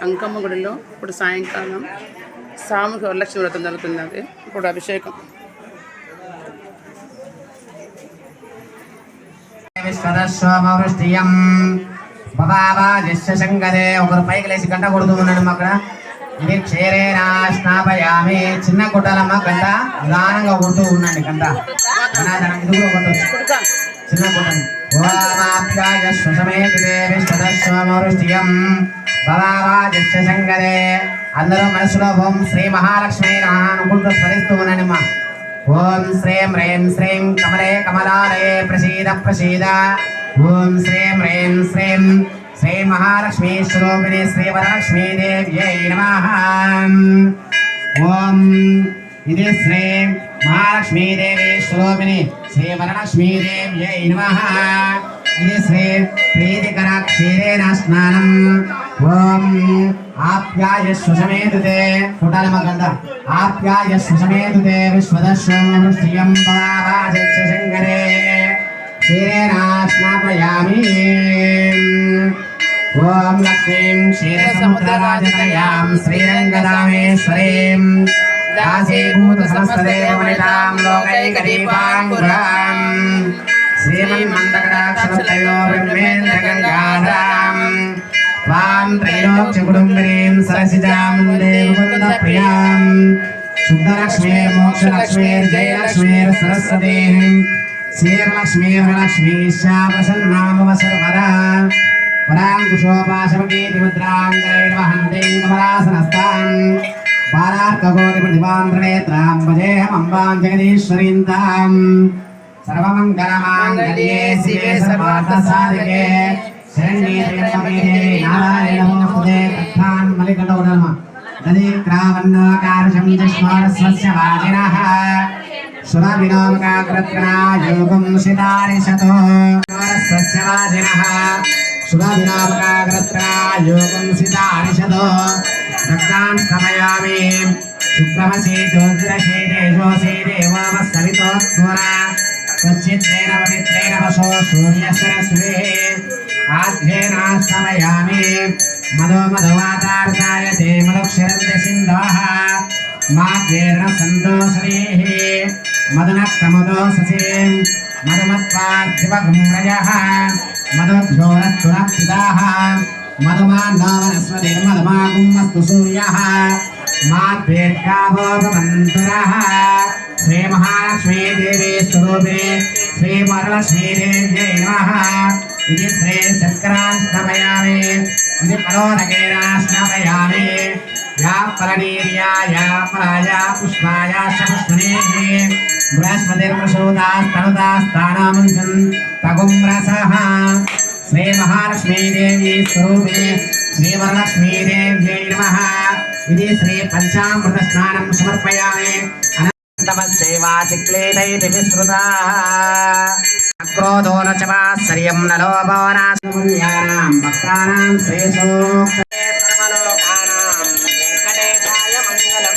అంకమ్మ గుడిలో ఇప్పుడు సాయంకాలం సామూహిక వరలక్ష్మి వ్రతం జరుగుతున్నది. ఇప్పుడు అభిషేకం. ఒకరు పైకి లేచి గంట కొడుతూ ఉన్నాడు. అక్కడ ఇది క్షేరేనా స్నాపయామి. చిన్న గుడ్డలమ్మ గంట నిదానంగా కొడుతూ ఉండండి. గంట ఇది కూడా కొట్టచ్చు. చిన్న గుడ్డలు అందరూ మనసులో ఓం శ్రీ మహాలక్ష్మి అనుకుంటూ స్మరిస్తూ ఉన్నానమ్మా. ఓం శ్రీం హ్రీం శ్రీం కమలే కమలాలయే ప్రసీద ప్రసీద. ఓం శ్రీం హ్రీం శ్రీం శ్రీ మహాలక్ష్మీ స్వరూపిణి శ్రీ వరలక్ష్మీదేవ్యై నమః. ఓం ఇది శ్రీ మహాలక్ష్మీదేవి స్వరూపిణి శ్రీ వరలక్ష్మీదేవ్యై నమః. ఇది శ్రీ ప్రీతికర క్షీరేణ స్నానం. ఓం ఆప్యాయస్వ సమేతుతే పుటాలమ్మ గంట ఆప్యాయస్వ సమేతుతే విశ్వదశ్వం శంకరే క్షీరేణ స్నాపయామి. ఓం లక్ష్మీం క్షీరసముద్రరాజతనయాం శ్రీరంగదామేశ్వరీం దాసీభూత సమస్తదేవమణితాం లోకైకదీపాంకురాం శ్రీమన్మందకటాక్షరతయో బ్రహ్మేంద్రగంగాధాం త్వాం త్రైలోక్యకుటుంబినీం సరసిజాం దేవముకుందప్రియాం శుద్ధలక్ష్మీర్మోక్షలక్ష్మీర్జయలక్ష్మీర్సరస్వతీం శ్రీర్లక్ష్మీర్లక్ష్మీశా ప్రసన్నామవ సర్వదా. పరాంకుశోపాశమకీర్తిముద్రాంగైర్వహంతీం కమలాసనస్తాం పారార్కకోటిప్రతిభాంధ్రనేత్రాం భజేహమంబాం జగదీశ్వరీం తాం. సర్వమంగళమాంగళ్యే శివే సర్వార్థసాధికే శరణ్యే త్ర్యంబకే నారాయణే నమోస్తుతే. కథాన్ మలికండ ఉడల్మ దదీక్రావన్నోకారశం జస్మారస్వస్య వాజినః సురవినామకాగ్రత్నా యోగం సితారిషతో స్వస్య వాజినః సురవినామకాగ్రత్నా యోగం సితారిషతో. దగ్ధాన్ స్తమయామి శుక్రమసీతోగ్రశీతేజోసీ దేవోపస్సవితోద్వర తచ్చిత్రేణ పవిత్రేణ వశో సూర్యసరస్వే ఆధ్యేనాస్తమయామి. మదో మధువాతార్తాయతే మధుక్షరంతి సింధవః మాద్వేర్ణ సంతోషరీః మధునక్తమదోససేం మధుమత్వాద్దివగుమ్రజః మధుజ్యోరస్తురక్షితాః మధుమాన్నోవనస్వతిర్మధుమాగుమ్మస్తు సూర్యః మాద్వేర్గాభోపమంతురః. శ్రీ మహాలక్ష్మీదేవి స్వరూపిణి శ్రీ వరలక్ష్మీదేవ్యై నమః. ఇది శ్రీ శంకరాష్టమయామి. ఇది పరోదకేన స్నాపయామి. యా ఫలనీర్యాయ ఫలాయ పుష్పాయ పుష్పనేః బృహస్పతిర్ప్రసూతాస్తనుతాస్తానాముంచం తగుమ్రసః. శ్రీ మహాలక్ష్మీదేవి స్వరూపిణి శ్రీ వరలక్ష్మీదేవ్యై నమః. ఇది శ్రీ పంచామృత స్నానం సమర్పయామి. అనంతమశ్చైవాచిక్లేదైతి విశ్రుతా అక్రోధో నచమాశ్చర్యం నలోభో నాశనం భక్తానాం శ్రేయసోక్తే సర్వలోకానాం వెంకటేశాయ మంగళం.